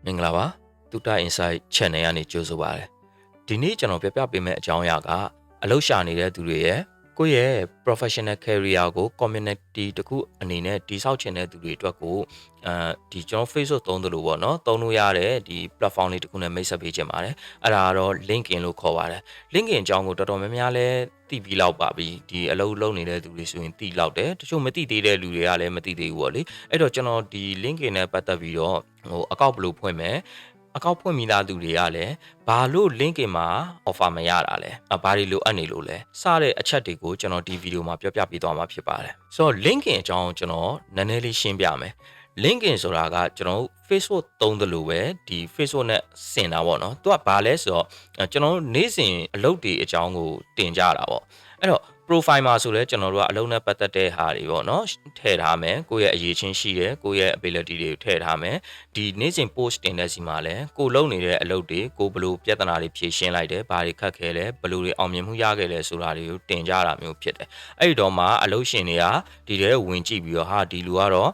မင်္ဂလာပါတူတာ Insight Channel ကနေကြိုဆိုပါရစေဒီနေ့ကျွန်တော်ပြပြပေးမယ့်အကြောင်းအရာကအလုပ်ရှာနေတဲ့သူတွေရဲ့ကိုယ့်ရဲ့ professional career ကို community တခုအနေနဲ့တည်ဆောက်ချင်တဲ့သူတွေအတွက်ကိုဒီကျွန်တော် Facebook သုံးသလိုပေါ့နော်သုံးလို့ရတဲ့ဒီ platform လေးတခုနဲ့မိတ်ဆက်ပေးချင်ပါတယ်အဲ့ဒါကတော့ LinkedIn လို့ခေါ်ပါတယ် LinkedIn အကြောင်းကိုတော်တော်များများလဲသိပြီးလောက်ပါပြီဒီအလုပ်လုပ်နေတဲ့သူတွေဆိုရင်သိလောက်တယ်တချို့မသိသေးတဲ့လူတွေကလည်းမသိသေးဘူးပေါ့လေအဲ့တော့ကျွန်တော်ဒီ LinkedIn နဲ့ပတ်သက်ပြီးတော့အကောင့်ဘယ်လိုဖွင့်မယ်အကောင့်ဖွင့်မိသားသူတွေကလည်းဘာလို့ LinkedIn မှာ offer မရတာလဲဘာတွေလိုအပ်နေလို့လဲစတဲ့အချက်တွေကိုကျွန်တော်ဒီဗီဒီယိုမှာပြောပြပေးသွားမှာဖြစ်ပါတယ်ဆိုတော့ LinkedIn အကြောင်းကျွန်တော်နည်းနည်းလေးရှင်းပြမယ် LinkedIn ဆိုတာကကျွန်တော် Facebook သုံးသလိုပဲဒီ Facebook နဲ့ဆင်တာပေါ့နော်သူကဘာလဲဆိုတော့ကျွန်တော်နေ့စဉ်အလုပ်တွေအကြောင်းကိုတင်ကြတာပေါ့အဲ့တော့ profile မှာဆိုလဲကျွန်တော်တို့ကအလုပ်နဲ့ပတ်သက်တဲ့ဟာတွေပေါ့နော်ထည့်ထားမယ်ကိုယ့်ရဲ့အရေးချင်းရှိတယ်ကိုယ့်ရဲ့ ability တွေကိုထည့်ထားမယ်ဒီနေ့စဉ် post တင်တဲ့စီမှာလဲကိုလုပ်နေတဲ့အလုပ်တွေကိုဘယ်လိုပြဿနာတွေဖြေရှင်းလိုက်တယ်ဘာတွေခက်ခဲလဲဘယ်လိုတွေအောင်မြင်မှုရခဲ့လဲဆိုတာတွေကိုတင်ကြတာမျိုးဖြစ်တယ်အဲ့ဒီတော့မှအလုပ်ရှင်တွေကဒီထဲဝင်ကြည့်ပြီးတော့ဟာဒီလူကတော့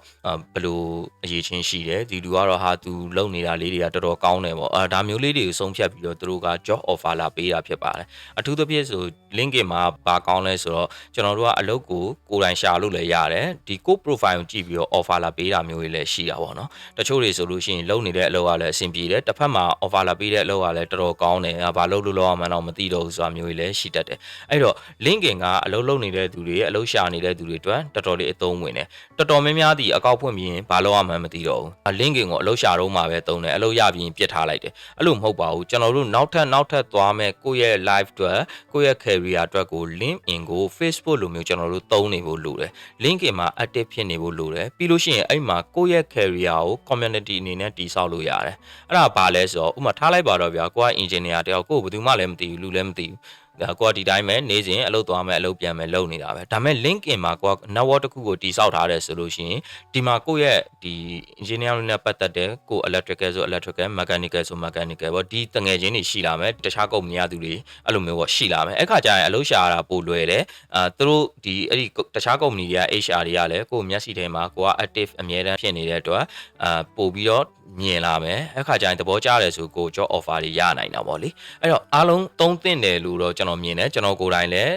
ဘယ်လိုအရေးချင်းရှိတယ်ဒီလူကတော့ဟာသူလုပ်နေတာလေးတွေကတော်တော်ကောင်းတယ်ပေါ့ဒါမျိုးလေးတွေကိုဆုံးဖြတ်ပြီးတော့သူတို့က job offer လာပေးတာဖြစ်ပါတယ်အထူးသဖြင့်ဆို LinkedIn မှာဘာကောင်းလဲဆိုတော့ကျွန်တော်တို့ကအလုပ်ကိုကိုယ်တိုင်ရှာလို့လည်းရတယ်ဒီကို profile ကိုကြည့်ပြီးတော့ offer လာပေးတာမျိုးတွေလည်းရှိတာပေါ့နော်တချို့တွေဆိုလို့ရှိရင်လုပ်နေတဲ့အလုပ်ကလည်းအဆင်ပြေတယ်တစ်ဖက်မှာ offer လာပေးတဲ့အလုပ်ကလည်းတော်တော်ကောင်းတယ်ဘာလုပ်လို့လောက်အောင်မှန်းတော့မသိတော့ဘူးဆိုတာမျိုးတွေလည်းရှိတတ်တယ်အဲ့တော့ LinkedIn ကအလုပ်လုပ်နေတဲ့သူတွေအလုပ်ရှာနေတဲ့သူတွေအတွက်တော်တော်လေးအသုံးဝင်တယ်တော်တော်များများဒီအကောက်ဖွင့်ပြီးရင်ဘာလုပ်ရမှန်းမသိတော့ဘူး LinkedIn ကိုအလုပ်ရှာတော့မှပဲသုံးတယ်အလုပ်ရပြီးရင်ပြစ်ထားလိုက်တယ်အဲ့လိုမဟုတ်ပါဘူးကျွန်တော်တို့နောက်ထပ်သွားမဲ့ကိုယ့်ရဲ့ live အတွက်ကိုယ့်ရဲ့ career အတွက်ကို LinkedIn ကို Facebook လိုမျိုးကျွန်တော်တို့သုံးနေဖို့လိုတယ် LinkedIn မှာ active ဖြစ်နေဖို့လိုတယ်ပြီးလို့ရှိရင်အဲ့မှာကိုယ့်ရဲ့ career ကို community အနေနဲ့တည်ဆောက်လို့ရတယ်အဲ့ဒါဘာလဲဆိုတော့ဥပမာထားလိုက်ပါတော့ဗျာကိုက engineer တယောက်ကိုဘယ်သူမှလည်းမသိဘူးလူလည်းမသိဘူးကိုကဒီတိုင်းပဲနေစဉ်အလုပ်သွားမယ်အလုပ်ပြန်မယ်လုပ်နေတာပဲဒါပေမဲ့ LinkedIn မှာကိုက network တစ်ခုကိုတည်ဆောက်ထားတယ်ဆိုလို့ရှိရင်ဒီမှာကိုယ့်ရဲ့ဒီ engineering နဲ့ပတ်သက်တဲ့ကို electrical ဆို electrical mechanical ဆို mechanical ပေါ့ဒီတငယ်ချင်းတွေရှိလာမယ်တခြားကုမ္ပဏီရသူတွေအဲ့လိုမျိုးပေါ့ရှိလာမယ်အဲ့ခါကျရင်အလုပ်ရှာရတာပိုလွယ်တယ်သူတို့ဒီအဲ့ဒီတခြားကုမ္ပဏီတွေက HR တွေကလည်းကိုမျက်စိထဲမှာကိုက active အမြဲတမ်းဖြစ်နေတဲ့အတွက်ပို့ပြီးတော့မြင်လာမယ်အဲ့ခါကျရင်သဘောကျတယ်ဆိုကို job offer တွေရနိုင်တာပေါ့လေအဲ့တော့အားလုံးသုံးသင့်တယ်လို့တော့ကျွန်တော်မြင်တယ်ကျွန်တော်ကိုယ်တိုင်လည်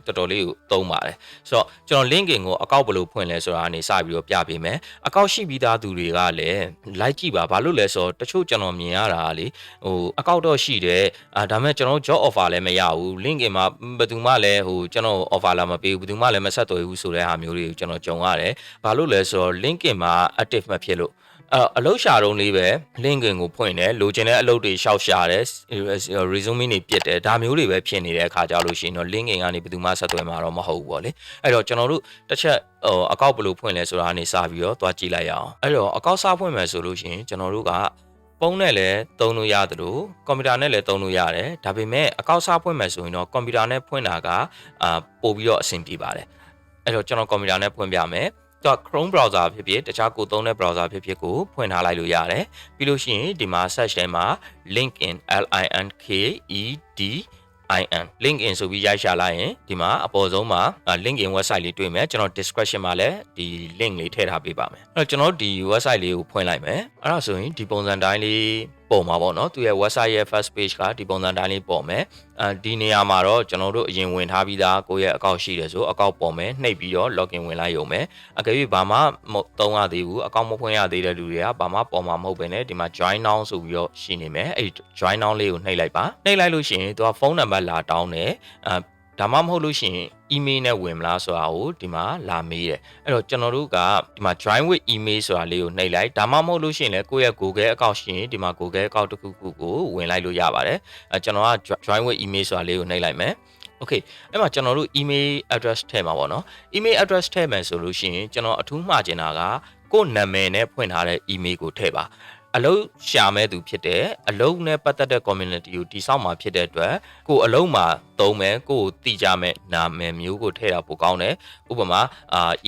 းတော်တော်လေးကိုသုံးပါတယ်ဆိုတော့ကျွန်တော် LinkedIn ကိုအကောင့်ဘယ်လိုဖွင့်လဲဆိုတာကနေစပြီးတော့ပြပေးမယ်အကောင့်ရှိပြီးသားသူတွေကလည်း like ကြည့်ပါဘာလို့လဲဆိုတော့တချို့ကျွန်တော်မြင်ရတာလေဟိုအကောင့်တော့ရှိတယ်ဒါပေမဲ့ကျွန်တော် job offer လည်းမရဘူး LinkedIn မှာဘယ်သူမှလည်းဟိုကျွန်တော် offer လာမပေးဘူးဘယ်သူမှလည်းမဆက်သွယ်ဘူးဆိုတဲ့ဟာမျိုးတွေကိုကျွန်တော်ကြုံရတယ်ဘာလို့လဲဆိုတော့ LinkedIn မှာ active မဖြစ်လို့အလုပ်ရှာတုံးလေးပဲ LinkedIn ကိုဖွင့်တယ်လိုချင်တဲ့အလုပ်တွေရှောက်ရှာတယ် resume တွေပြစ်တယ်ဒါမျိုးတွေပဲဖြစ်နေတဲ့အခါကြလို့ရှိရင်တော့ LinkedIn ကနေဘယ်သူမှဆက်သွယ်မှာတော့မဟုတ်ဘူးပေါ့လေအဲ့တော့ကျွန်တော်တို့တစ်ချက်အကောင့်ဘယ်လိုဖွင့်လဲဆိုတာကနေစပြီးတော့သွားကြည့်လိုက်ရအောင်အဲ့တော့အကောင့်စဖွင့်မယ်ဆိုလို့ရှိရင်ကျွန်တော်တို့ကဖုန်းနဲ့လည်းသုံးလို့ရတယ်လို့ကွန်ပျူတာနဲ့လည်းသုံးလို့ရတယ်ဒါပေမဲ့အကောင့်စဖွင့်မယ်ဆိုရင်တော့ကွန်ပျူတာနဲ့ဖွင့်တာကပို့ပြီးတော့အဆင်ပြေပါတယ်အဲ့တော့ကျွန်တော်ကွန်ပျူတာနဲ့ဖွင့်ပြမယ်တော့ Chrome browser ဖြစ်ဖြစ်တခြားကိုသုံးတဲ့ browser ဖြစ်ဖြစ်ကိုဖွင့်ထားလိုက်လို့ရတယ်ပြီးလို့ရှိရင်ဒီမှာ search ထဲမှာ LinkedIn LinkedIn ဆိုပြီးရိုက်ရှာလိုက်ရင်ဒီမှာအပေါ်ဆုံးမှာ LinkedIn website လေးတွေ့မယ်ကျွန်တော် description မှာလည်းဒီ link လေးထည့်ထားပေးပါမယ်အဲ့တော့ကျွန်တော်ဒီ website လေးကိုဖွင့်လိုက်မယ်အဲ့ဒါဆိုရင်ဒီပုံစံတိုင်းလေးပေါ်မှာပေါ့နော်သူရဲ့ website ရဲ့ first page ကဒီပုံစံတိုင်းလေးပေါ်မယ်ဒီနေရာမှာတော့ကျွန်တော်တို့အရင်ဝင်ထားပြီးသားကိုယ့်ရဲ့အကောင့်ရှိတယ်ဆိုအကောင့်ပေါ်မယ်နှိပ်ပြီးတော့ login ဝင်လိုက်ရုံပဲအကယ်၍ဘာမှမသုံးရသေးဘူးအကောင့်မဖွင့်ရသေးတဲ့လူတွေကဘာမှပေါ်မှာမဟုတ်ပဲねဒီမှာ join now ဆိုပြီးတော့ရှိနေမယ်အဲ့ join now လေးကိုနှိပ်လိုက်ပါနှိပ်လိုက်လို့ရှိရင်သူကဖုန်းနံပါတ်လာတောင်းတယ်ဒါမှမဟုတ်လို့ရှိရင် email နဲ့ဝင်မလားဆိုတာကိုဒီမှာလာမေးတယ်အဲ့တော့ကျွန်တော်တို့ကဒီမှာ join with email ဆိုတာလေးကိုနှိပ်လိုက်ဒါမှမဟုတ်လို့ရှိရင်လည်းကိုယ့်ရဲ့ Google account ရှိရင်ဒီမှာ Google account တစ်ခုခုကိုဝင်လိုက်လို့ရပါတယ်ကျွန်တော်က join with email ဆိုတာလေးကိုနှိပ်လိုက်မယ်Okay အဲ့မှာကျွန်တော်တို့ email address ထည့်မှာပေါ့နော် email address ထည့်မယ်ဆိုလို့ရှိရင်ကျွန်တော်အထူးမှာချင်တာကကိုယ့်နာမည်နဲ့ဖွင့်ထားတဲ့ email ကိုထည့်ပါအလုပ်ရှာမဲ့သူဖြစ်တယ်အလုပ်နဲ့ပတ်သက်တဲ့ community ကိုတည်ဆောက်မှာဖြစ်တဲ့အတွက်ကိုအလုပ်မှာသုံးမယ်ကိုတိကြမဲ့နာမည်မျိုးကိုထည့်တာပိုကောင်းတယ်ဥပမာ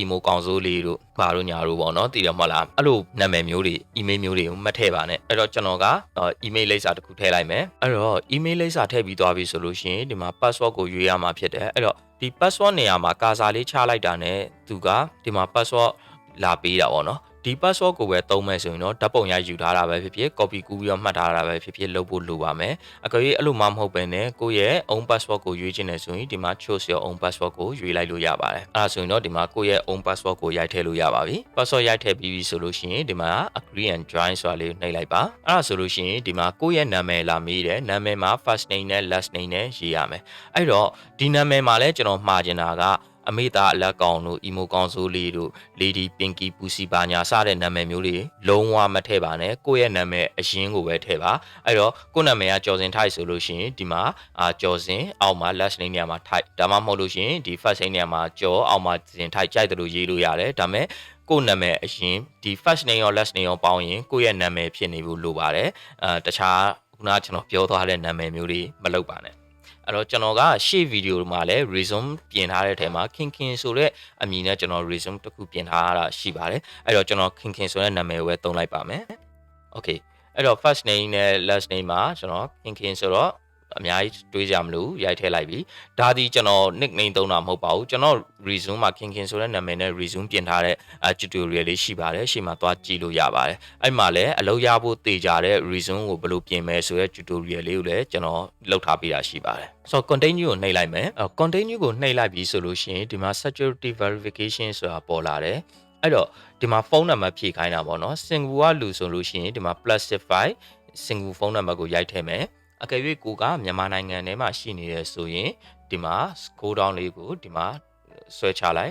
emo ကောင်စိုးလေးတို့ဘာလို့ညာတို့ပေါ့နော်တည်တယ်မဟုတ်လားအဲ့လိုနာမည်မျိုးတွေ email မျိုးတွေကိုမထည့်ပါနဲ့အဲ့တော့ကျွန်တော်က email လိပ်စာတစ်ခုထည့်လိုက်မယ်အဲ့တော့ email လိပ်စာထည့်ပြီးသွားပြီဆိုလို့ရှိရင်ဒီမှာ password ကိုရွေးရမှာဖြစ်တယ်အဲ့တော့ဒီ password နေရာမှာကာစာလေးချလိုက်တာနဲ့သူကဒီမှာ password လာပေးတာပေါ့နော် ဒီ password ကိုပဲသုံးမယ်ဆိုရင်တော့ဓာတ်ပုံရိုက်ယူထားတာပဲဖြစ်ဖြစ် copy ကူးပြီးတော့မှတ်ထားတာပဲဖြစ်ဖြစ်လုပ်ဖို့လိုပါမယ်အကယ်၍အဲ့လိုမှမဟုတ်ဘဲနဲ့ကိုယ့်ရဲ့ own password ကိုရွေးချင်တယ်ဆိုရင်ဒီမှာ choose your own password ကိုရွေးလိုက်လို့ရပါတယ်အဲ့ဒါဆိုရင်တော့ဒီမှာကိုယ့်ရဲ့ own password ကိုရိုက်ထည့်လို့ရပါပြီ password ရိုက်ထည့်ပြီးပြီဆိုလို့ရှိရင်ဒီမှာ agree and join ဆိုတာလေးနှိပ်လိုက်ပါအဲ့ဒါဆိုလို့ရှိရင်ဒီမှာကိုယ့်ရဲ့နာမည်လာမေးတယ်နာမည်မှာ first name နဲ့ last name နဲ့ရေးရမယ်အဲ့တော့ဒီနာမည်မှာလည်းကျွန်တော်မှားချင်တာကအမေသားအလက်ကောင်တို့ emo ကောင်စိုးလေးတို့ lady pinky pussy ဘာညာစတဲ့နာမည်မျိုးတွေလုံးဝမထည့်ပါနဲ့ကိုယ့်ရဲ့နာမည်အရင်ကိုပဲထည့်ပါအဲ့တော့ကိုယ့်နာမည်ကကျော်စင်ထိုက်ဆိုလို့ရှိရင်ဒီမှာကျော်စင်အောက်မှာ last name နေရာမှာထိုက်ဒါမှမဟုတ်လို့ရှိရင်ဒီ first name နေရာမှာကျော်အောက်မှာစင်ထိုက်ကြိုက်တယ်လို့ရေးလို့ရတယ်ဒါမဲ့ကိုယ့်နာမည်အရင်ဒီ first name ရော last name ရောပေါင်းရင်ကိုယ့်ရဲ့နာမည်ဖြစ်နေဖို့လိုပါတယ်တခြားခုနကကျွန်တော်ပြောသွားတဲ့နာမည်မျိုးတွေမလုပ်ပါနဲ့အဲ့တော့ကျွန်တော်ကရှေ့ဗီဒီယိုမှာလည်း resume ပြင်ထားတဲ့အထဲမှာခင်ဆိုတဲ့အမည်နဲ့ကျွန်တော် resume တစ်ခုပြင်ထားတာရှိပါတယ်အဲ့တော့ကျွန်တော်ခင်ဆိုတဲ့နာမည်ကိုပဲသုံးလိုက်ပါမယ် okay အဲ့တော့ first name နဲ့ last name မှာကျွန်တော်ခင်ဆိုတော့အများကြီးတွေးကြမလို့ရိုက်ထည့်လိုက်ပြီဒါဒီကျွန်တော် nickname သုံးတာမဟုတ်ပါဘူးကျွန်တော် resume မှာခင်ဆိုတဲ့နာမည်နဲ့ resume ပြင်ထားတဲ့ tutorial လေးရှိပါတယ်ရှေ့မှာသွားကြည့်လို့ရပါတယ်အဲ့မှာလည်းအလုပ်ရဖို့တည်ကြတဲ့ resume ကိုဘယ်လိုပြင်မယ်ဆိုတဲ့ tutorial လေးကိုလည်းကျွန်တော်လုပ်ထားပေးတာရှိပါတယ်ဆိုတော့ continue ကိုနှိပ်လိုက်မယ် continue ကိုနှိပ်လိုက်ပြီဆိုလို့ရှိရင်ဒီမှာ security verification ဆိုတာပေါ်လာတယ်အဲ့တော့ဒီမှာဖုန်းနံပါတ်ဖြည့်ခိုင်းတာပေါ့နော်စင်ကူကလူဆိုလို့ရှိရင်ဒီမှာ +5 စင်ကူဖုန်းနံပါတ်ကိုရိုက်ထည့်မယ်အကယ်၍ကိုကမြန်မာနိုင်ငံထဲမှာရှိနေတယ်ဆိုရင်ဒီမှာ scroll down လေးကိုဒီမှာဆွဲချလိုက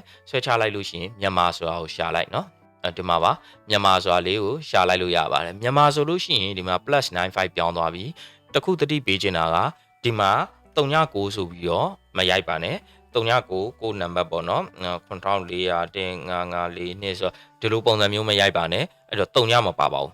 ်လို့ရှိရင်မြန်မာဆိုတာကိုရှာလိုက်เนาะဒီမှာပါမြန်မာဆိုတာလေးကိုရှာလိုက်လို့ရပါတယ်မြန်မာဆိုလို့ရှိရင်ဒီမှာ +95 ပြောင်းသွားပြီတခုတတိပေးချင်တာကဒီမှာ39ဆိုပြီးတော့မရိုက်ပါနဲ့39ကိုနံပါတ်ပေါ့နော်9400တင်954နှစ်ဆိုဒီလိုပုံစံမျိုးမရိုက်ပါနဲ့အဲ့တော့39မပါပါဘူး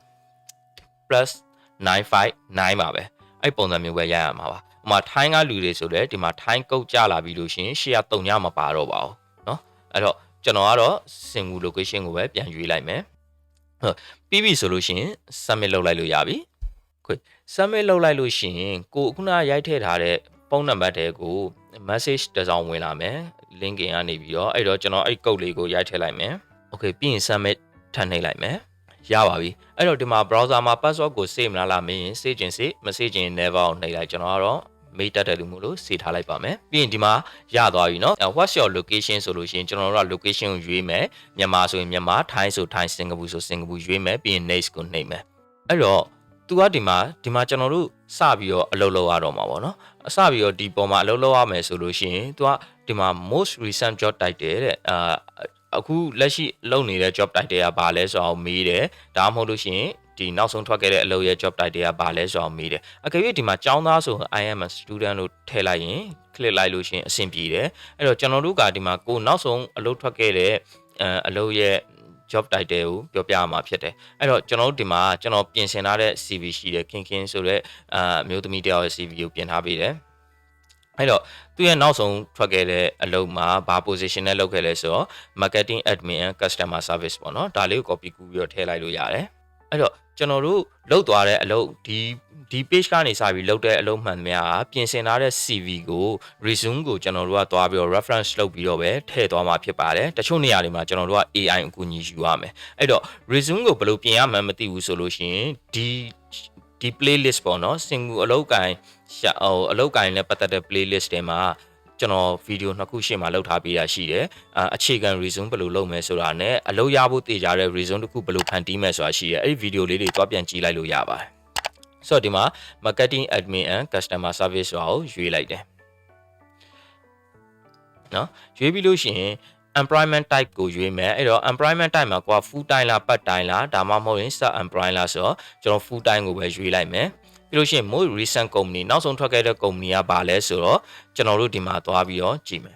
+959 ပါပဲအဲ့ပုံစံမျိုးပဲရရမှာပါ။ဟိုမှာထိုင်းကလူတွေဆိုလည်းဒီမှာထိုင်းကုတ်ကြလာပြီလို့ရှိရင်ရှေ့က3ညမပါတော့ပါဘူးเนาะအဲ့တော့ကျွန်တော်ကတော့ single location ကိုပဲပြန်ရွေးလိုက်မယ်။ဟုတ်ပြီးပြီဆိုလို့ရှိရင် submit လုပ်လိုက်လို့ရပြီ။ ခွေ submit လုပ်လိုက်လို့ရှိရင်ကိုခုနရိုက်ထည့်ထားတဲ့ဖုန်းနံပါတ်တွေကို message တစ်စောင်ဝင်လာမယ်။ link ကနေပြီးတော့အဲ့တော့ကျွန်တော်အဲ့ကုတ်လေးကိုရိုက်ထည့်လိုက်မယ်။ Okay ပြီးရင် submit ထပ်နှိပ်လိုက်မယ်။ရပါပြီအဲ့တော့ဒီမှာ browser မှာ password ကို save မလားမင်းရင် save ခြင်း save မ save ခြင်း never ကိုနှိပ်လိုက်ကျွန်တော်ကတော့မေးတတ်တယ်လို့မို့လို့ save ထားလိုက်ပါမယ်ပြီးရင်ဒီမှာရသွားပြီเนาะ what's your location ဆိုလို့ရှိရင်ကျွန်တော်တို့က location ကိုရွေးမယ်မြန်မာဆိုရင်မြန်မာထိုင်းဆိုထိုင်းစင်ကာပူဆိုစင်ကာပူရွေးမယ်ပြီးရင် next ကိုနှိပ်မယ်အဲ့တော့သူကဒီမှာကျွန်တော်တို့စပြီးတော့အလုပ်လုပ်ရတော့မှာပေါ့နော်အစပြီးတော့ဒီပေါ်မှာအလုပ်လုပ်ရမယ်ဆိုလို့ရှိရင်သူကဒီမှာ most recent job title တဲ့အခုလက်ရှိလုပ်နေတဲ့ job title ကဘာလဲဆိုတော့မေးတယ်ဒါမှမဟုတ်လို့ရှိရင်ဒီနောက်ဆုံးထွက်ခဲ့တဲ့အလုပ်ရဲ့ job title ကဘာလဲဆိုတော့မေးတယ်အကယ်၍ဒီမှာကျောင်းသားဆို I am a student လို့ထည့်လိုက်ရင် click လိုက်လို့ရှိရင်အဆင်ပြေတယ်အဲ့တော့ကျွန်တော်တို့ကဒီမှာကိုနောက်ဆုံးအလုပ်ထွက်ခဲ့တဲ့အလုပ်ရဲ့ job title ကိုပြောပြရမှာဖြစ်တယ်အဲ့တော့ကျွန်တော်တို့ဒီမှာကျွန်တော်ပြင်ဆင်ထားတဲ့ CV ရှိတယ်ခင်ဆိုတဲ့အမျိုးသမီးတယောက်ရဲ့ CV ကိုပြင်ထားပေးတယ်အဲ့တော့သူရဲ့နောက်ဆုံးထွက်ခဲ့တဲ့အလုပ်မှာဘာ position နဲ့လုပ်ခဲ့လဲဆိုတော့ marketing admin and customer service ပေါ့နော်ဒါလေးကို copy ကူးပြီးတော့ထည့်လိုက်လို့ရတယ်အဲ့တော့ကျွန်တော်တို့လုပ်သွားတဲ့အလုပ်ဒီ page ကနေစပြီးလုပ်တဲ့အလုပ်မှန်များပြင်ဆင်ထားတဲ့ CV ကို resume ကိုကျွန်တော်တို့ကသွားပြီးတော့ reference လုပ်ပြီးတော့ပဲထည့်သွားမှာဖြစ်ပါတယ်တချို့နေရာတွေမှာကျွန်တော်တို့က AI အကူအညီယူရမယ်အဲ့တော့ resume ကိုဘယ်လိုပြင်ရမှန်းမသိဘူးဆိုလို့ရှိရင်ဒီ playlist ပေါ့နော် single အလုပ်ကိုင်နဲ့ပတ်သက်တဲ့ playlist တွေမှာကျွန်တော်ဗီဒီယိုနှစ်ခုရှေ့မှာလုပ်ထားပေးတာရှိတယ်အခြေခံ resume ဘယ်လိုလုပ်မယ်ဆိုတာနဲ့အလုပ်ရဖို့တည်ကြတဲ့ resume တစ်ခုဘယ်လိုဖန်တီးမယ်ဆိုတာရှိတယ်အဲ့ဒီဗီဒီယိုလေးတွေတွားပြန်ကြည့်လိုက်လို့ရပါတယ်ဆိုတော့ဒီမှာ marketing admin and customer service ဆိုတာကိုရွေးလိုက်တယ်နော်ရွေးပြီးလို့ရှိရင် employment type ကိုရွေးမယ်အဲ့တော့ employment type မှာကိုက full time လား part time လားဒါမှမဟုတ်ရင် self employed လားဆိုတော့ကျွန်တော် full time ကိုပဲရွေးလိုက်မယ်ပြီးလို့ရှိရင် most recent company နောက်ဆုံးထွက်ခဲ့တဲ့ company ကဘာလဲဆိုတော့ကျွန်တော်တို့ဒီမှာသွားပြီးတော့ကြည့်မယ်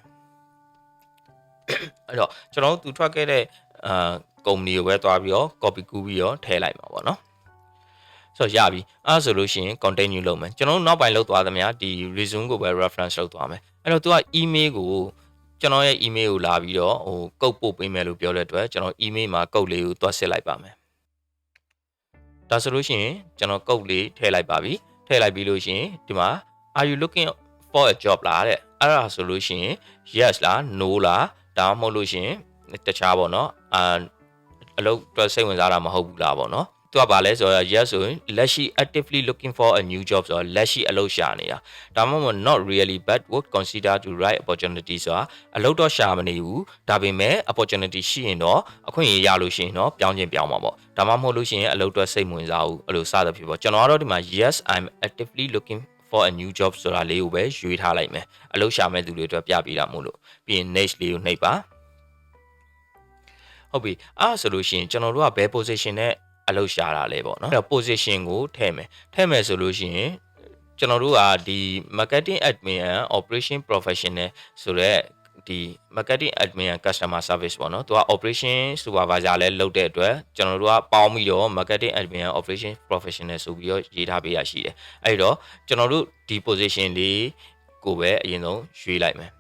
အဲ့တော့ကျွန်တော်တို့သူထွက်ခဲ့တဲ့company ကိုပဲသွားပြီးတော့ copy ကူးပြီးတော့ထည့်လိုက်မှာပေါ့နော်ဆိုတော့ရပြီအဲ့ဆိုလို့ရှိရင် continue လုပ်မယ်ကျွန်တော်တို့နောက်ပိုင်းလုပ်သွားသမျှဒီ resume ကိုပဲ reference လုပ်သွားမယ်အဲ့တော့သူက email ကိုကျွန်တော်ရဲ့ email ကိုလာပြီးတော့ကုတ်ပို့ပေးမယ်လို့ပြောတဲ့အတွက်ကျွန်တော် email မှာကုတ်လေးကိုတွက်စစ်လိုက်ပါမယ်ဒါဆိုလို့ရှိရင်ကျွန်တော်ကုတ်လေးထည့်လိုက်ပါပြီထည့်လိုက်ပြီးလို့ရှိရင်ဒီမှာ are you looking for a job လားတဲ့အဲ့ဒါဆိုလို့ရှိရင် yes လား no လားဒါမှမဟုတ်လို့ရှိရင်တခြားပေါ့နော် အလုပ်အတွက်စိတ်ဝင်စားတာမဟုတ်ဘူးလားပေါ့နော်သူကဘာလဲဆိုတော့ yes ဆိုရင်လက်ရှိ actively looking for a new job ဆိုတော့လက်ရှိအလုပ်ရှာနေတာဒါမှမဟုတ် not really but would consider to right opportunity ဆိုတာအလုပ်တော့ရှာမနေဘူးဒါပေမဲ့ opportunity ရှိရင်တော့အခွင့်အရေးရလို့ရှိရင်တော့ပြောင်းချင်းပြောင်းမှာပေါ့ဒါမှမဟုတ်လို့ရှိရင်အလုပ်အတွက်စိတ်ဝင်စားဘူးအဲ့လိုစသဖြင့်ပေါ့ကျွန်တော်ကတော့ဒီမှာ yes I'm actively looking for a new job ဆိုတာလေးကိုပဲရွေးထားလိုက်မယ်အလုပ်ရှာမဲ့သူတွေအတွက်ပြပေးတာမို့လို့ပြီးရင် next လေးကိုနှိပ်ပါဟုတ်ပြီအဲ့ဆိုလို့ရှိရင်ကျွန်တော်တို့ကဘယ် position နဲ့အလုပ်ရှာတာလဲပေါ့နော်အဲ့တော့ position ကိုထည့်မယ်ဆိုလို့ရှိရင်ကျွန်တော်တို့ကဒီ marketing admin and operation professional ဆိုတဲ့ဒီ marketing admin and customer service ပေါ့နော်သူက operation supervisor လဲလုပ်တဲ့အတွက်ကျွန်တော်တို့ကပေါင်းပြီးတော့ marketing admin and operation professional ဆိုပြီးတော့ရေးထားပေးရရှိတယ်အဲ့တော့ကျွန်တော်တို့ဒီ position လေးကိုပဲအရင်ဆုံးရွေးလိုက်မယ်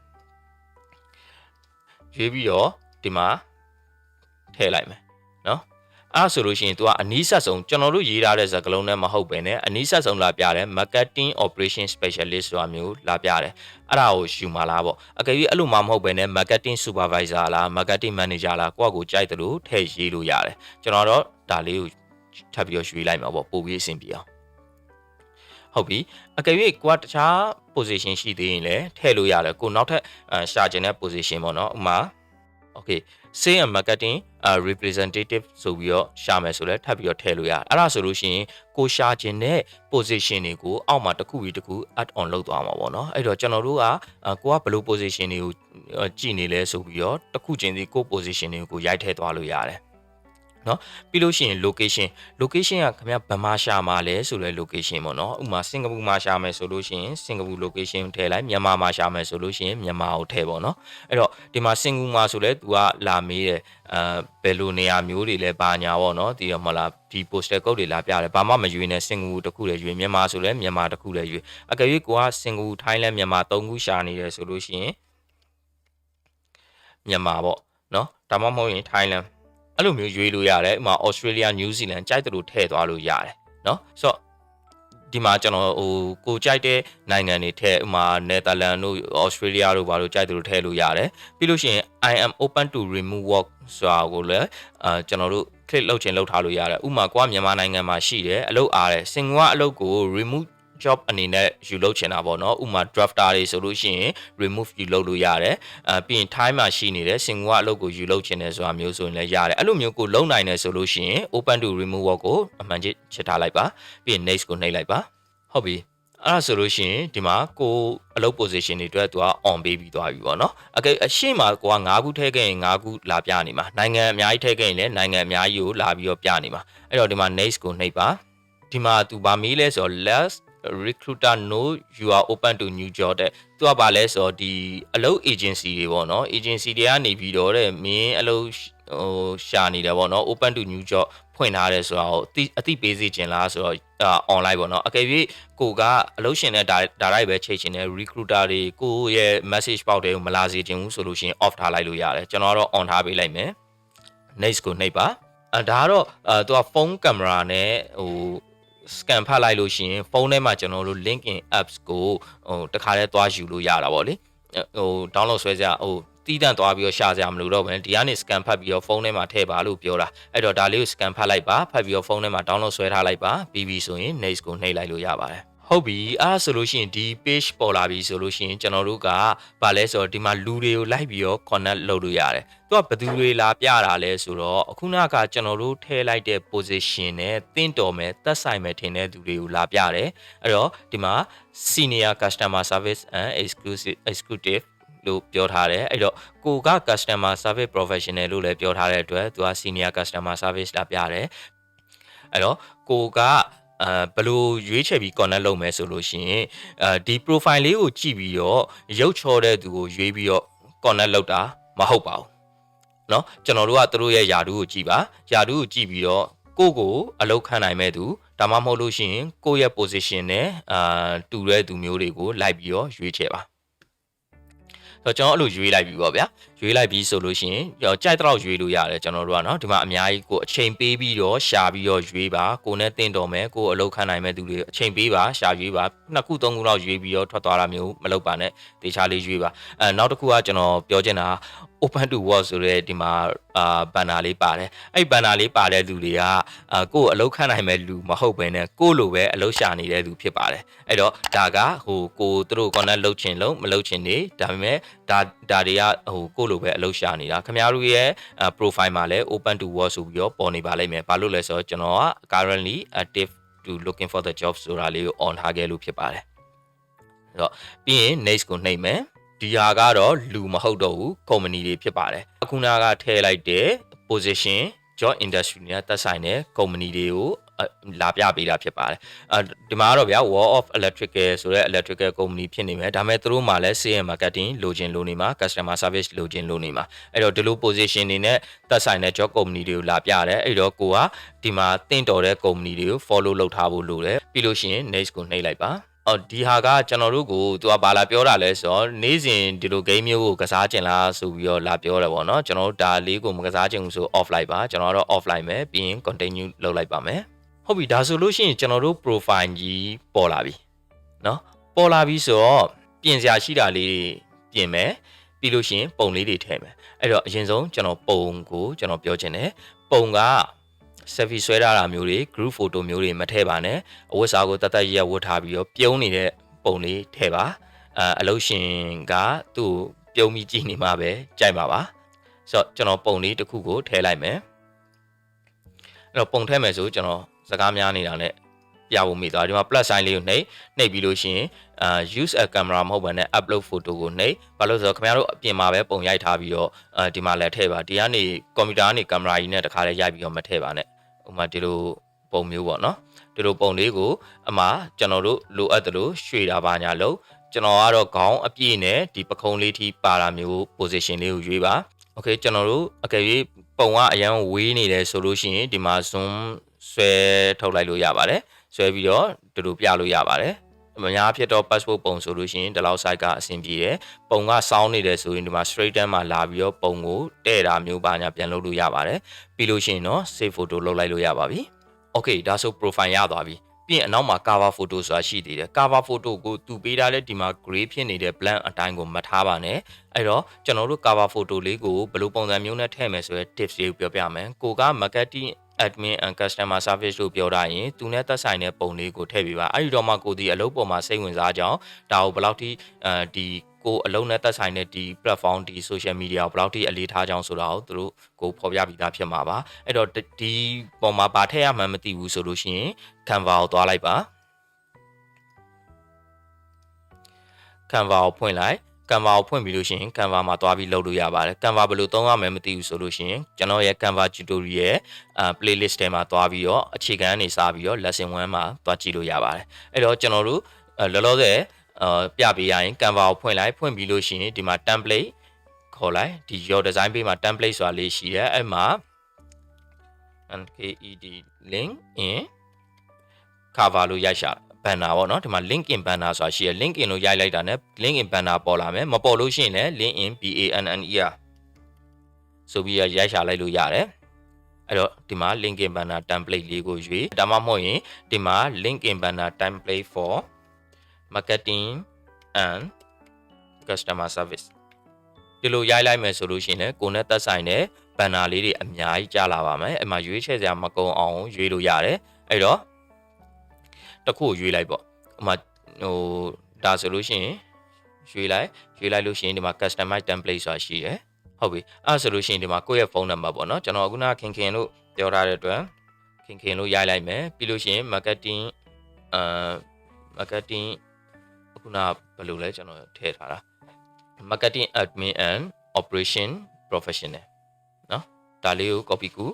ရွေးပြီးတော့ဒီမှာထည့်လိုက်မယ်နော်အဲ့ဆိုလို့ရှိရင် तू ကအနီးဆက်ဆုံးကျွန်တော်တို့ရေးထားတဲ့စကားလုံးနဲ့မဟုတ်ပဲနဲ့အနီးဆက်ဆုံးလာပြတယ် marketing operation specialist ဆိုတာမျိုးလာပြတယ်အဲ့ဒါကိုယူမှာလားပေါ့အကယ်၍အဲ့လိုမှမဟုတ်ပဲနဲ့ marketing supervisor လား marketing manager လားကိုယ့်ကိုကြိုက်တယ်လို့ထည့်ရေးလို့ရတယ်ကျွန်တော်တော့ဒါလေးကိုထပ်ပြီးတော့ရွေးလိုက်မှာပေါ့ပို့ပြီးအဆင်ပြေအောင်ဟုတ်ပြီအကယ်၍ကိုကတခြား position ရှိသေးရင်လည်းထည့်လို့ရတယ်ကိုနောက်ထပ်ရှာချင်တဲ့ position ပေါ့နော်ဥပမာ okay sales and marketing representative ဆိုပြီးတော့ရှာမယ်ဆိုလဲထပ်ပြီးတော့ထည့်လို့ရတယ်အဲ့ဒါဆိုလို့ရှိရင်ကိုရှာခြင်းတဲ့ position တွေကိုအောက်မှာတစ်ခုပြီးတစ်ခု add on လုပ်သွားမှာပေါ့နော်အဲ့တော့ကျွန်တော်တို့ကကိုကဘယ်လို position တွေကိုကြည့်နေလဲဆိုပြီးတော့တစ်ခုချင်းစီကို position တွေကိုရိုက်ထည့်သွားလို့ရတယ်နော်ပြီးလို့ရှိရင် location ကခင်ဗျဗမာရှာမှာလဲဆိုလဲ location ပေါ့နော်ဥပမာစင်ကာပူမှာရှာမယ်ဆိုလို့ရှိရင်စင်ကာပူ location ထည့်လိုက်မြန်မာမှာရှာမယ်ဆိုလို့ရှိရင်မြန်မာကိုထည့်ပေါ့နော်အဲ့တော့ဒီမှာစင်ကာပူမှာဆိုလဲ तू ကလာမေးတယ်ဘယ်လိုနေရာမျိုးတွေလဲဘာညာပေါ့နော်ဒီတော့မလားဒီ postal code တွေလာပြတယ်ဘာမှမရွေးနဲ့စင်ကာပူတစ်ခုလည်းရွေးမြန်မာဆိုလဲမြန်မာတစ်ခုလည်းရွေးအကယ်၍ကိုကစင်ကာပူထိုင်းလဲမြန်မာ၃ခုရှာနေတယ်ဆိုလို့ရှိရင်မြန်မာပေါ့နော်ဒါမှမဟုတ်ရင်ထိုင်းလန်အဲ့လိုမျိုးရွေးလို့ရတယ်ဥပမာ Australia New Zealand ကြိုက်တယ်လို့ထည့်သွားလို့ရတယ်เนาะဆိုတော့ဒီမှာကျွန်တော်ကိုကြိုက်တဲ့နိုင်ငံတွေထည့်ဥပမာ Netherlands တို့ Australia တို့ဘာလို့ကြိုက်တယ်လို့ထည့်လို့ရတယ်ပြီးလို့ရှိရင် I am open to remote work ဆိုတာကိုလည်းကျွန်တော်တို့ click လုပ်ချင်လုပ်ထားလို့ရတယ်ဥပမာကိုကမြန်မာနိုင်ငံမှာရှိတယ်အလုပ်အားတယ်စင်ကာအလုပ်ကို remote job အနေနဲ့ယူလုပ်ချင်တာပေါ့နော်ဥပမာ drafter တွေဆိုလို့ရှိရင် remove ယူလုပ်လို့ရတယ်ပြီးရင် time မှာရှိနေတဲ့စင်ကာအလုပ်ကိုယူလုပ်ချင်တယ်ဆိုတာမျိုးဆိုရင်လည်းရတယ်အဲ့လိုမျိုးကိုလုံနိုင်တယ်ဆိုလို့ရှိရင် open to remove work ကိုအမှန်ချစ်ထားလိုက်ပါပြီးရင် next ကိုနှိပ်လိုက်ပါဟုတ်ပြီအဲ့ဒါဆိုလို့ရှိရင်ဒီမှာကိုအလုပ် position တွေအတွက်သူက on ပေးပြီးသွားပြီပေါ့နော်အရှေ့မှာကိုက9ခုထည့်ခဲ့ရင်9ခုလာပြနေမှာနိုင်ငံအများကြီးထည့်ခဲ့ရင်လည်းနိုင်ငံအများကြီးကိုလာပြီးတော့ပြနေမှာအဲ့တော့ဒီမှာ next ကိုနှိပ်ပါဒီမှာသူဗာမေးလဲဆိုတော့ last recruiter know you are open to new job တဲ့သူကဘာလဲဆိုတော့ဒီအလုပ် agency တွေပေါ့နော် agency တွေကနေပြီးတော့တဲ့မင်းအလုပ်ရှာနေတယ်ပေါ့နော် open to new job ဖွင့်ထားတယ်ဆိုတော့အသိပေးစီခြင်းလားဆိုတော့online ပေါ့နော်အကယ်၍ကိုကအလုပ်ရှင်နဲ့ဒါရိုက်ပဲချိန်ချင်တယ် recruiter တွေကိုရဲ့ message ပေါက်တယ်ကိုမလာစေချင်ဘူးဆိုလို့ရှိရင် off ထားလိုက်လို့ရတယ်ကျွန်တော်ကတော့ on ထားပေးလိုက်မယ် next ကိုနှိပ်ပါဒါကတော့သူကဖုန်းကင်မရာနဲ့scan ဖတ်လိုက်လို့ရှိရင်ဖုန်းထဲမှာကျွန်တော်တို့ LinkedIn apps ကိုတခါတည်းသွားယူလို့ရတာပေါ့လေdownload ဆွဲကြတီးတန့်သွားပြီးတော့ရှာစရာမလိုတော့ဘူးဒီကနေ scan ဖတ်ပြီးတော့ဖုန်းထဲမှာထည့်ပါလို့ပြောတာအဲ့တော့ဒါလေးကို scan ဖတ်လိုက်ပါဖတ်ပြီးတော့ဖုန်းထဲမှာ download ဆွဲထားလိုက်ပါပြီးပြီဆိုရင် next ကိုနှိပ်လိုက်လို့ရပါတယ်ဟုတ်ပြီအဲ့ဆိုလို့ရှိရင်ဒီ page ပေါ်လာပြီဆိုလို့ရှိရင်ကျွန်တော်တို့ကဗာလဲဆိုတော့ဒီမှာလူတွေကိုလိုက်ပြီးတော့ connect လုပ်လို့ရတယ်သူကဘယ်သူတွေလာပြတာလဲဆိုတော့အခုနကကျွန်တော်တို့ထည့်လိုက်တဲ့ position နဲ့တင်းတော်မယ်သက်ဆိုင်မယ်ထင်တဲ့သူတွေကိုလာပြတယ်အဲ့တော့ဒီမှာ senior customer service and executive လို့ပြောထားတယ်အဲ့တော့ကိုက customer service professional လို့လည်းပြောထားတဲ့အတွက်သူက senior customer service လာပြတယ်အဲ့တော့ကိုကဘယ်လိုရွေးချယ်ပြီး connect လုပ်မယ်ဆိုလို့ရှိရင်ဒီ profile လေးကိုကြည့်ပြီးတော့ရုပ်ချောတဲ့သူကိုရွေးပြီးတော့ connect လုပ်တာမဟုတ်ပါဘူးเนาะကျွန်တော်တို့ကသူတို့ရဲ့ယာတူကိုကြည့်ပါယာတူကိုကြည့်ပြီးတော့ကိုအလုပ်ခံနိုင်မဲ့သူဒါမှမဟုတ်လို့ရှိရင်ကိုရဲ့ position နဲ့တူတဲ့သူမျိုးတွေကိုလိုက်ပြီးတော့ရွေးချယ်ပါဆိုတော့ကျွန်တော်အဲ့လိုရွေးလိုက်ပြီပေါ့ဗျာရွေးလိုက်ပြီးဆိုလို့ရှိရင်ကြိုက်တော့ရွေးလို့ရတယ်ကျွန်တော်တို့ကเนาะဒီမှာအများကြီးကိုအချိန်ပေးပြီးတော့ရှာပြီးတော့ရွေးပါကိုနဲ့တင်တော်မယ်ကိုအလုပ်ခံနိုင်မဲ့သူတွေအချိန်ပေးပါရှာရွေးပါနှစ်ခုသုံးခုလောက်ရွေးပြီးတော့ထွက်သွားတာမျိုးမလုပ်ပါနဲ့တေချာလေးရွေးပါနောက်တစ်ခုကကျွန်တော်ပြောချင်တာ open to work ဆိုတဲ့ဒီမှာဘန်နာလေးပါတယ်အဲ့ဘန်နာလေးပါတဲ့လူတွေကကိုယ်အလုပ်ခန့်နိုင်မဲ့လူမဟုတ်ဘဲနဲ့ကိုယ်လိုပဲအလုပ်ရှာနေတဲ့လူဖြစ်ပါတယ်အဲ့တော့ဒါကကိုသူတို့ connect လုပ်ချင်လို့မလုပ်ချင်နေဒါပေမဲ့ဒါတွေကကိုယ်လိုပဲအလုပ်ရှာနေတာခင်ဗျားတို့ရဲ့ profile မှာလည်း open to work ဆိုပြီးတော့ပေါ်နေပါလိမ့်မယ်ဘာလို့လဲဆိုတော့ကျွန်တော်က currently active to looking for the job ဆိုတာလေးကို on ထားခဲ့လို့ဖြစ်ပါတယ်အဲ့တော့ပြီးရင် next ကိုနှိပ်မယ်ဒီဟာကတော့လူမဟုတ်တော့ဘူး company တွေဖြစ်ပါတယ်အခုနကထည့်လိုက်တဲ့ position job industry နဲ့သက်ဆိုင်တဲ့ company တွေကိုလာပြပေးတာဖြစ်ပါတယ်ဒီမှာကတော့ဗျာ Wall of Electrical ဆိုတဲ့ electrical company ဖြစ်နေမယ်ဒါပေမဲ့သူတို့မှာလည်း sales and marketing လိုချင်လို့နေမှာ customer service လိုချင်လို့နေမှာအဲ့တော့ဒီလို position တွေနဲ့သက်ဆိုင်တဲ့ job company တွေကိုလာပြတယ်အဲ့တော့ကိုကဒီမှာတင့်တော်တဲ့ company တွေကို follow လုပ်ထားဖို့လိုတယ်ပြီးလို့ရှိရင် next ကိုနှိပ်လိုက်ပါဒီဟာကကျွန်တော်တို့ကိုသူကဘာလာပြောတာလဲဆိုတော့နေ့စဉ်ဒီလို game မျိုးကိုကစားကျင်လားဆိုပြီးတော့လာပြောတယ်ပေါ့နော်ကျွန်တော်တို့ဒါလေးကိုမကစားချင်ဘူးဆို offline ပါကျွန်တော်ကတော့ offline ပဲပြီးရင် continue လုပ်လိုက်ပါမယ်ဟုတ်ပြီဒါဆိုလို့ရှိရင်ကျွန်တော်တို့ profile ကြီးပေါ်လာပြီเนาะပေါ်လာပြီဆိုတော့ပြင်စရာရှိတာလေးပြင်မယ်ပြီးလို့ရှိရင်ပုံလေးတွေထည့်မယ်အဲ့တော့အရင်ဆုံးကျွန်တော်ပုံကိုကျွန်တော်ပြောချင်တယ်ပုံကselfie ဆွဲထားတာမျိုးတွေ group photo မျိုးတွေမထည့်ပါနဲ့အဝတ်စားကိုတတ်တတ်ရက်ဝတ်ထားပြီးတော့ပြုံးနေတဲ့ပုံလေးထည့်ပါအလုပ်ရှင်ကသူ့ပြုံးပြီးကြည့်နေမှာပဲကြိုက်ပါပါဆိုတော့ကျွန်တော်ပုံလေးတစ်ခုကိုထည့်လိုက်မယ်အဲ့တော့ပုံထည့်မယ်ဆိုကျွန်တော်စကားများနေတာနဲ့ပြဖို့မိသွားဒီမှာ plus sign လေးကိုနှိပ်ပြီးလို့ရှိရင်use a camera မဟုတ်ဘဲနဲ့ upload photo ကိုနှိပ်ဘာလို့ဆိုတော့ခင်ဗျားတို့အပြင်မှာပဲပုံရိုက်ထားပြီးတော့ဒီမှာလည်းထည့်ပါဒီကနေကွန်ပျူတာကနေကင်မရာကြီးနဲ့တခါလေးရိုက်ပြီးတော့မထည့်ပါနဲ့ဥပမာဒီလိုပုံမျိုးပေါ့နော်ဒီလိုပုံလေးကိုအမှကျွန်တော်တို့လိုအပ်တယ်လို့ရွှေ့တာပါညာလို့ကျွန်တော်ကတော့ခေါင်းအပြည့်နဲ့ဒီပခုံးလေးထိပါတာမျိုး position လေးကိုရွေးပါ okay ကျွန်တော်တို့အကယ်၍ပုံကအရန်ဝေးနေတယ်ဆိုလို့ရှိရင်ဒီမှာ zoom ဆွဲထုတ်လိုက်လို့ရပါတယ်ဆွဲပြီးတော့ဒီလိုပြလို့ရပါတယ်မများဖြစ်တော့ passport ပုံဆိုလို့ရှိရင်ဒီလောက် size ကအဆင်ပြေတယ်ပုံကစောင်းနေတယ်ဆိုရင်ဒီမှာ straight တန်းမှာလာပြီးတော့ပုံကိုတဲ့တာမျိုးပါညာပြန်လုပ်လို့ရပါတယ်ပြီးလို့ရှိရင်တော့ save photo လုပ်လိုက်လို့ရပါပြီ okay ဒါဆို profile ရသွားပြီပြီးရင်အနောက်မှာ cover photo ဆိုတာရှိသေးတယ် cover photo ကိုသူပေးထားတဲ့ဒီမှာ gray ဖြစ်နေတဲ့ blank အတိုင်းကိုမထားပါနဲ့အဲ့တော့ကျွန်တော်တို့ cover photo လေးကိုဘယ်လိုပုံစံမျိုးနဲ့ထည့်မယ်ဆိုတဲ့ tips တွေကိုပြောပြမယ်ကိုက marketing admin and customer service လို့ပြောထားရင်သူနဲ့သက်ဆိုင်တဲ့ပုံလေးကိုထည့်ပေးပါအဲ့ဒီတော့မှကိုဒီအလုပ်ပေါ်မှာစိတ်ဝင်စားကြအောင်ဒါကိုဘယ်လောက်ထိဒီကိုအလုံးနဲ့သက်ဆိုင်တဲ့ဒီ platform ဒီ social media ကိုဘယ်လောက်ထိအလေးထားကြအောင်ဆိုတာကိုသူတို့ကိုဖော်ပြပြီးသားဖြစ်မှာပါအဲ့တော့ဒီပုံမှာဘာထည့်ရမှန်းမသိဘူးဆိုလို့ရှိရင် Canva ကိုသွားလိုက်ပါ Canva ကိုဖွင့်လိုက် Canva ကိုဖွင့်ပြီးလို့ရှိရင် Canva မှာသွားပြီးလုပ်လို့ရပါတယ် Canva ဘယ်လိုသုံးရမလဲမသိဘူးဆိုလို့ရှိရင်ကျွန်တော်ရဲ့ Canva tutorial playlist ထဲမှာသွားပြီးတော့အခြေခံအနေစားပြီးတော့ lesson 1မှာသွားကြည့်လို့ရပါတယ်အဲ့တော့ကျွန်တော်တို့လောလောဆယ်ပြပေးရရင် Canva ကိုဖွင့်လိုက်ဖွင့်ပြီးလို့ရှိရင်ဒီမှာ template ခေါ်လိုက်ဒီ your design page မှာ template ဆိုတာလေးရှိတယ်အဲ့မှာ nked link in cover လို့ရိုက်ရှာbanner ပေါ့နော်ဒီမှာ link in banner ဆိုတာရှိရ link in လို့ရိုက်လိုက်တာနဲ့ link in banner ပေါ်လာမယ်မပေါ်လို့ရှိရင်လည်း link in banner ဆိုပြီးရိုက်ရှာလိုက်လို့ရတယ်အဲ့တော့ဒီမှာ link in banner template လေးကိုရွေးဒါမှမဟုတ်ရင်ဒီမှာ link in banner template for marketing and customer service ဒီလိုရိုက်လိုက်မယ်ဆိုလို့ရှိရင်လည်းကိုယ်နဲ့သက်ဆိုင်တဲ့ banner လေးတွေအများကြီးကြာလာပါမယ်အဲ့မှာရွေးချယ်စရာမကုန်အောင်ရွေးလို့ရတယ်အဲ့တော့တစ်ခုရွေးလိုက်ပေါ့ဥပမာဒါဆိုလို့ရှိရင်ရွေးလိုက်လို့ရှိရင်ဒီမှာ customize template ဆိုတာရှိတယ်ဟုတ်ပြီအဲ့ဆိုလို့ရှိရင်ဒီမှာကိုယ့်ရဲ့ဖုန်းနံပါတ်ပေါ့နော်ကျွန်တော်ခုနခင်လို့ပြောထားတဲ့အတွက်ခင်လို့ရိုက်လိုက်မယ်ပြီးလို့ရှိရင် marketing ခုနဘယ်လိုလဲကျွန်တော်ထည့်ထားတာ marketing admin and operation professional နော်ဒါလေးကို copy ကူ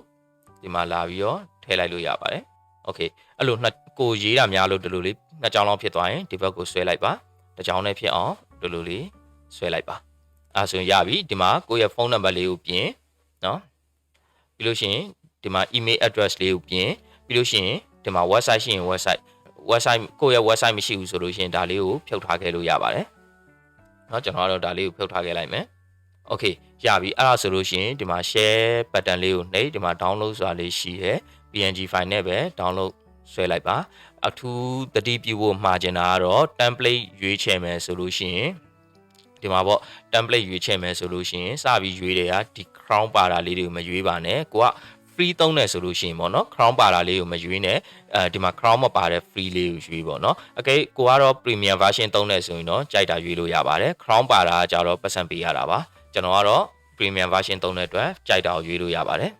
ဒီမှာလာပြီးတော့ထည့်လိုက်လို့ရပါတယ်โอเคအဲ့လိုကိုရေးတာများလို့ဒီလိုလေးနှစ်ကြောင်းလောက်ဖြစ်သွားရင်ဒီဘက်ကိုဆွဲလိုက်ပါတစ်ကြောင်းနဲ့ဖြစ်အောင်ဒီလိုလေးဆွဲလိုက်ပါအဲ့ဆိုရင်ရပြီဒီမှာကိုယ့်ရဲ့ဖုန်းနံပါတ်လေးကိုပြင်နော်ပြီးလို့ရှိရင်ဒီမှာ email address လေးကိုပြင်ပြီးလို့ရှိရင်ဒီမှာ website ရှိရင် website ကိုယ့်ရဲ့ website မရှိဘူးဆိုလို့ရှိရင်ဒါလေးကိုဖြုတ်ထားခဲ့လို့ရပါတယ်เนาะကျွန်တော်ကတော့ဒါလေးကိုဖြုတ်ထားခဲ့လိုက်မယ်โอเคရပြီအဲ့ဒါဆိုလို့ရှိရင်ဒီမှာ share button လေးကိုနှိပ်ဒီမှာ download ဆိုတာလေးရှိတယ် png file နဲ့ပဲ download ဆွဲလိုက်ပါအထူးသတိပြုဖို့မှာကျင်တာကတော့ template ရွေးချယ်မယ်ဆိုလို့ရှိရင် ဒီမှာပေါ့ template ရွေးချယ်မယ်ဆိုလို့ရှိရင်စပြီးရွေးတယ်ဟာဒီ crown ပါတာလေးတွေကိုမရွေးပါနဲ့ကိုက free သုံးတယ်ဆိုလို့ရှိရင်ပေါ့နော် crown ပါတာလေးကိုမရွေးနဲ့ဒီမှာ crown မပါတဲ့ free လေးကိုရွေးပေါ့နော်โอเคကိုကတော့ premium version သုံးတယ်ဆိုရင်တော့ကြိုက်တာရွေးလို့ရပါတယ် crown ပါတာကကြတော့ပတ်စံပေးရတာပါကျွန်တော်ကတော့ premium version သုံးတဲ့အတွက်ကြိုက်တာကိုရွေးလို့ရပါတယ်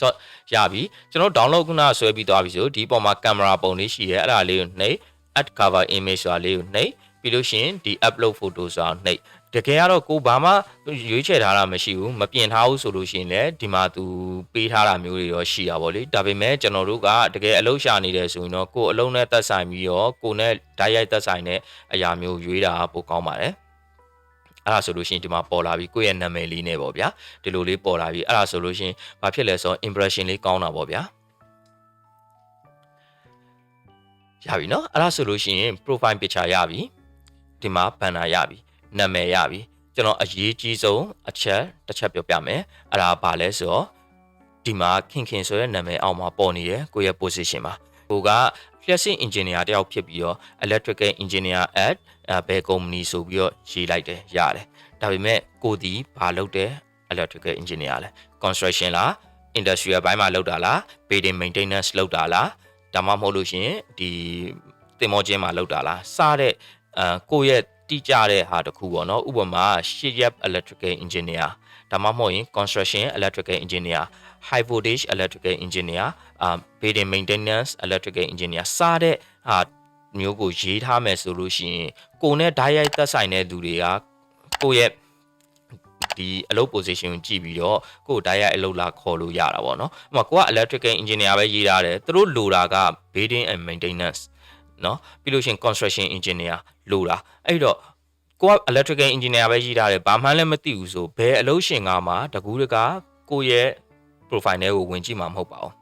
ဆိုရပြီကျွန်တော် download ခုနဆွဲပြီးသွားပြီဆိုဒီပေါ်မှာ camera ပုံလေးရှိရဲအဲ့ဒါလေးကိုနှိပ် add cover image ဆိုတာလေးကိုနှိပ်ပြီးလို့ရှိရင်ဒီ upload photo ဆိုတာနှိပ်တကယ်ကတော့ကိုဘာမှရွေးချယ်ထားတာမရှိဘူးမပြင်ထားဘူးဆိုလို့ရှိရင်လည်းဒီမှာသူပေးထားတာမျိုးတွေတော့ရှိတာပေါ့လေဒါပေမဲ့ကျွန်တော်တို့ကတကယ်အလုပ်ရှာနေတယ်ဆိုရင်တော့ကိုအလုံးနဲ့သက်ဆိုင်ပြီးတော့ကိုနဲ့ဓာတ်ရိုက်သက်ဆိုင်တဲ့အရာမျိုးရွေးတာပိုကောင်းပါတယ်အဲ့ဒါဆိုလို့ရှိရင်ဒီမှာပေါ်လာပြီကိုယ့်ရဲ့နာမည်လေးနဲ့ပေါ့ဗျာဒီလိုလေးပေါ်လာပြီအဲ့ဒါဆိုလို့ရှိရင်ဘာဖြစ်လဲဆိုတော့ impression လေးကောင်းတာပေါ့ဗျာရပြီเนาะအဲ့ဒါဆိုလို့ရှိရင် profile picture ရပြီဒီမှာ banner ရပြီနာမည်ရပြီကျွန်တော်အရေးကြီးဆုံးအချက်တစ်ချက်ပြောပြမယ်အဲ့ဒါဘာလဲဆိုတော့ဒီမှာခင်ဆိုတဲ့နာမည်အောက်မှာပေါ်နေတယ်ကိုယ့်ရဲ့ position မှာကိုက Fluxing engineer တယောက်ဖြစ်ပြီးတော့ electrical engineer at ဘယ် company ဆိုပြီးတော့ရေးလိုက်တယ်ရတယ်ဒါပေမဲ့ကိုဒီဘာလုပ်တယ် electrical engineer လဲ construction လား industrial ဘိုင်းမှာလုပ်တာလား building maintenance လုပ်တာလားဒါမှမဟုတ်လို့ရှိရင်ဒီတင်မောချင်းမှာလုပ်တာလားစတဲ့ကိုယ့်ရဲ့တိကျတဲ့ဟာတစ်ခုပေါ့နော်ဥပမာ ship electrical engineer ဒါမှမဟုတ်ရင် construction electrical engineer high voltage electrical engineer building maintenance electrical engineer စတဲ့ဟာမျိုးကိုရေးထားမယ်ဆိုလို့ရှိရင်ကိုနဲ့ဓာတ်ရိုက်သက်ဆိုင်တဲ့သူတွေကကိုရဲ့ဒီအလုပ် position ကိုကြည့်ပြီးတော့ကိုယ်ဓာတ်ရိုက်အလုပ်လာခေါ်လို့ရတာပေါ့နော်ဥပမာကိုက electrical engineer ပဲရေးထားတယ်သူတို့လိုတာက building and maintenance နော်ပြီးလို့ရှိရင် construction engineer လိုတာအဲ့တော့ကိုက electrical engineer ပဲရေးထားတယ်ဘာမှလည်းမသိဘူးဆိုဘယ်အလုပ်ရှင်ကမှတကူးတကကိုရဲ့ profile နဲ့ကိုဝင်ကြည့်မှာမဟုတ်ပါဘူး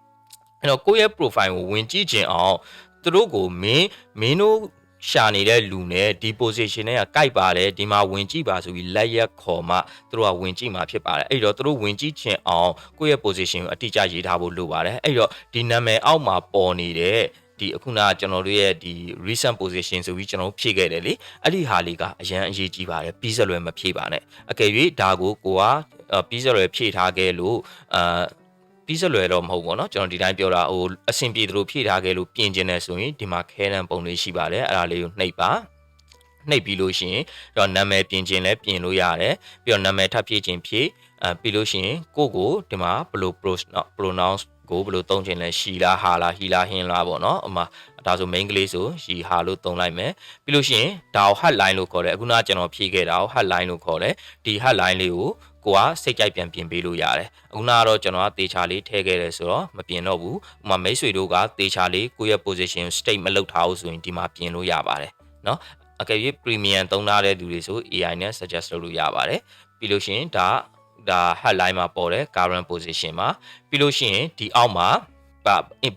အဲ့တော့ကိုရဲ့ profile ကိုဝင်ကြည့်ခြင်းအောင်သူတို့ကိုမင်းတို့ရှာနေတဲ့လူနဲ့ဒီ position နဲ့ကကြိုက်ပါတယ်ဒီမှာဝင်ကြည့်ပါဆိုပြီးလက်ရက်ခေါ်မှသူတို့ကဝင်ကြည့်မှာဖြစ်ပါတယ်အဲ့တော့သူတို့ဝင်ကြည့်ခြင်းအောင်ကိုရဲ့ position ကိုအတိအကျရေးထားဖို့လိုပါတယ်အဲ့တော့ဒီနာမည်အောက်မှာပေါ်နေတဲ့ဒီအခုနကကျွန်တော်တို့ရဲ့ဒီ recent position ဆိုပြီးကျွန်တော်ဖြည့်ခဲ့တယ်လေအဲ့ဒီဟာလေးကအရန်အရေးကြီးပါတယ်ပြီးစလွယ်မဖြည့်ပါနဲ့အကယ်၍ဒါကိုကပြီးစလွယ်ဖြည့်ထားခဲ့လို့ပြီးစလွယ်တော့မဟုတ်ဘူးเนาะကျွန်တော်ဒီတိုင်းပြောတာဟိုအဆင်ပြေသလိုဖြည့်ထားခဲ့လို့ပြင်ကျင်တယ်ဆိုရင်ဒီမှာခဲတန်းပုံလေးရှိပါတယ်အဲ့ဒါလေးကိုနှိပ်ပါနှိပ်ပြီးလို့ရှိရင်တော့နာမည်ပြင်ကျင်လဲပြင်လို့ရတယ်ပြီးတော့နာမည်ထပ်ဖြည့်ခြင်းဖြည့်ပြီးလို့ရှိရင်ကိုဒီမှာဘယ်လို pronounce ကိုဘယ်လိုသုံးခြင်းလဲရှီလားဟာလားဟီလားဟင်းလားပေါ့နော်အမဒါဆို main ကလေးဆိုရှီဟာလို့သုံးလိုက်မယ်ပြီးလို့ရှိရင်ဒါကို hotline လို့ခေါ်တယ်အခုနကကျွန်တော်ဖြည့်ခဲ့တာကို hotline လို့ခေါ်တယ်ဒီ hotline လေးကိုကိုကစိတ်ကြိုက်ပြန်ပြင်ပေးလို့ရတယ်အခုနကတော့ကျွန်တော်ကတေချာလေးထည့်ခဲ့တယ်ဆိုတော့မပြင်တော့ဘူးဥမာမိတ်ဆွေတို့ကတေချာလေးကိုရဲ့ position state မလုပ်ထားဘူးဆိုရင်ဒီမှာပြင်လို့ရပါတယ်เนาะအကယ်၍ premium သုံးထားတဲ့သူတွေဆို AI နဲ့ suggest လုပ်လို့ရပါတယ်ပြီးလို့ရှိရင်ဒါ headline မှာပေါ်တယ် current position မှာပြီးလို့ရှိရင်ဒီအောက်မှာ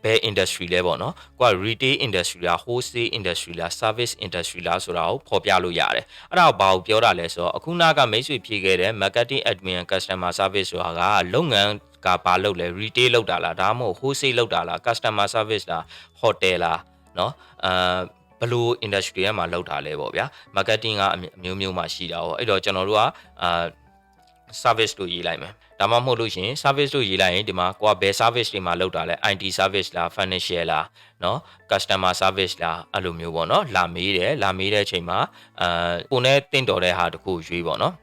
ဘယ် industry လဲပေါ့နော်ကိုက retail industry လား wholesale industry လား service industry လားဆိုတာကိုဖော်ပြလို့ရတယ်အဲ့ဒါကိုဘာကိုပြောတာလဲဆိုတော့အခုနကမိတ်ဆွေဖြည့်ခဲ့တဲ့ marketing admin customer service ဆိုတာကလုပ်ငန်းကဘာလုပ်လဲ retail လုပ်တာလားဒါမှမဟုတ် wholesale လုပ်တာလား customer service လား hotel လားเนาะဘလို့ industry မှာလောက်တာလဲပေါ့ဗျာ marketing ကအမျိုးမျိုးမှရှိတာပေါ့အဲ့တော့ကျွန်တော်တို့ကservice လို့ရေးလိုက်မယ်ဒါမှမဟုတ်လို့ရှင် service လို့ရေးလိုက်ရင်ဒီမှာကိုကဘယ် service တွေမှာလောက်တာလဲ IT service လား financial လားเนาะ customer service လားအဲ့လိုမျိုးပေါ့เนาะလာမေးတဲ့အချိန်မှာကိုနဲ့တင့်တော်တဲ့ဟာတခုရွေးပေါ့เนาะ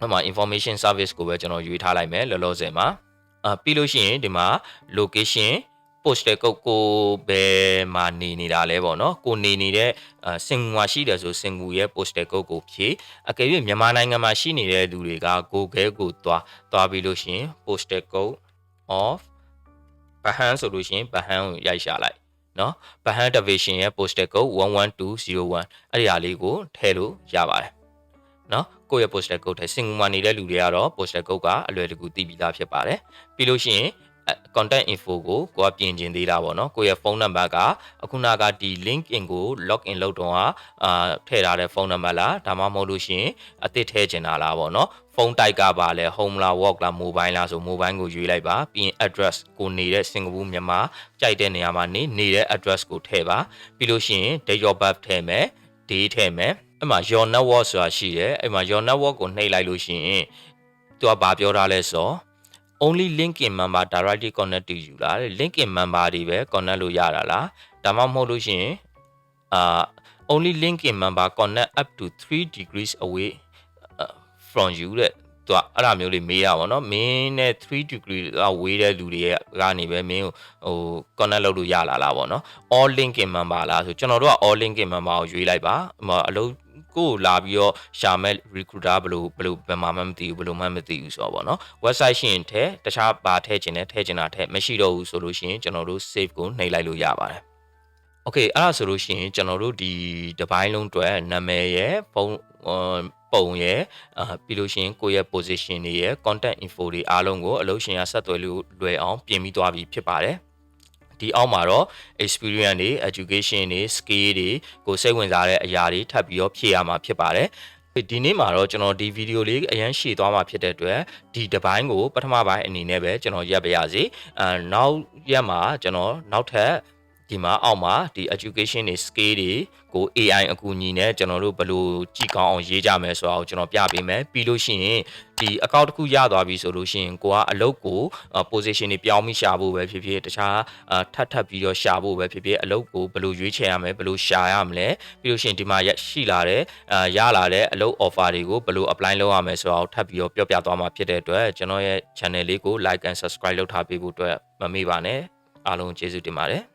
အဲ့မှာ information service ကိုပဲကျွန်တော်ရွေးထားလိုက်မယ်လောလောဆယ်မှာပြီးလို့ရှိရင်ဒီမှာ location postal code ကိုဘယ်မှာနေတာလဲပေါ့နော်ကိုနေနေတဲ့စင်ကူမှာရှိတယ်ဆိုစင်ကူရဲ့ postal code ကိုဖြည့်အကယ်၍မြန်မာနိုင်ငံမှာရှိနေတဲ့သူတွေက Google ကိုသွားပြီးလို့ရှိရင် postal code of ဗဟန်းဆိုလို့ရှိရင်ဗဟန်းကိုရိုက်ရှာလိုက်နော်ဗဟန်း division ရဲ့ postal code 11201အဲ့ဒီဟာလေးကိုထည့်လို့ရပါတယ်နော်ကိုယ့်ရဲ့ postal code ထဲစင်ကူမှာနေတဲ့လူတွေကတော့ postal code ကအလွယ်တကူသိပြီးသားဖြစ်ပါတယ်ပြီးလို့ရှိရင်contact info ကိုကပြင်ကျင်သေးတာပေါ့နော်ကိုယ့်ရဲ့ဖုန်းနံပါတ်ကအခုနကဒီ LinkedIn ကို login လုပ်တော့ထည့်ထားတဲ့ဖုန်းနံပါတ်လားဒါမှမဟုတ်လို့ရှိရင်အသစ်ထည့်ချင်တာလားပေါ့နော်ဖုန်းတိုက်ကပါလဲ home လား work လား mobile လားဆို mobile ကိုရွေးလိုက်ပါပြီးရင် address ကိုနေတဲ့စင်ကာပူမြန်မာကြိုက်တဲ့နေရာမှာနေတဲ့ address ကိုထည့်ပါပြီးလို့ရှိရင် date of birth ထည့်မယ် date ထည့်မယ် အဲ့မှာ your network ဆိုတာရှိတယ်အဲ့မှာ your network ကိုနှိပ်လိုက်လို့ရှိရင်သူကဘာပြောထားလဲဆို only LinkedIn member directly connect to you လား LinkedIn member တွေပဲ connect လို့ရတာလားဒါမှမဟုတ်လို့ရှိရင်only LinkedIn member connect up to 3 degrees away from you တဲ့သူကအဲ့လိုမျိုးလေးမေးတာပေါ့နော်မင်းနဲ့3 degree လောက်ဝေးတဲ့လူတွေကနေပဲမင်းကိုဟို connect လုပ်လို့ရလာလားပေါ့နော် all LinkedIn member လားဆိုကျွန်တော်တို့က all LinkedIn member ကိုရွေးလိုက်ပါအလုပ်ကိုလာပြီးတော့ရှာမဲ့ recruiter ဘယ်မှာမှမသိဘူးဘယ်လိုမှမသိဘူးဆိုတော့ဗောနော် website ရှိရင်ထဲတခြားဘာထည့်ချင်တယ်ထည့်ချင်တာထည့်မရှိတော့ဘူးဆိုလို့ရှိရင်ကျွန်တော်တို့ save ကိုနှိပ်လိုက်လို့ရပါတယ် Okay အဲ့ဒါဆိုလို့ရှိရင်ကျွန်တော်တို့ဒီတစ်ပိုင်းလုံးအတွက်နာမည်ရယ်ပုံရယ်ပြီးလို့ရှိရင်ကိုယ့်ရဲ့ position တွေရယ် contact info တွေအားလုံးကိုအလုပ်ရှင်ကဆက်သွယ်လို့လွယ်အောင်ပြင်ပြီးသွားပြီဖြစ်ပါတယ်ဒီအောက်မှာတော့ experience တွေ education တွေ skill တွေကိုစိတ်ဝင်စားတဲ့အရာတွေထပ်ပြီးတော့ဖြည့်ရမှာဖြစ်ပါတယ်ဒီနေ့မှာတော့ကျွန်တော်ဒီဗီဒီယိုလေးအရင်ရှေ့သွားမှာဖြစ်တဲ့အတွက်ဒီတစ်ပိုင်းကိုပထမပိုင်းအနေနဲ့ပဲကျွန်တော်ရပ်ပြရစီနောက်ရက်မှာကျွန်တော်နောက်ထပ်ဒီမှာအောက်မှာဒီ education တွေ skill တွေကို AI အကူအညီနဲ့ကျွန်တော်တို့ဘယ်လိုကြည့်ကောင်းအောင်ရေးကြမယ်ဆိုတာကိုကျွန်တော်ပြပေးမယ်ပြီးလို့ရှိရင်ဒီ account တစ်ခုရသွားပြီဆိုလို့ရှိရင်ကိုကအလုပ်ကို position တွေပြောင်းပြီးရှာဖို့ပဲဖြစ်ဖြစ်တခြားထပ်ပြီးတော့ရှာဖို့ပဲဖြစ်ဖြစ်အလုပ်ကိုဘယ်လိုရွေးချယ်ရမလဲဘယ်လိုရှာရမလဲပြီးလို့ရှိရင်ဒီမှာရှိလာတဲ့ရလာတဲ့အလုပ် offer တွေကိုဘယ်လို apply လုပ်ရမလဲဆိုတာကိုထပ်ပြီးတော့ပြောပြသွားမှာဖြစ်တဲ့အတွက်ကျွန်တော်ရဲ့ channel လေးကို like and subscribe လုပ်ထားပေးဖို့အတွက်မမေ့ပါနဲ့အားလုံးကျေးဇူးတင်ပါတယ်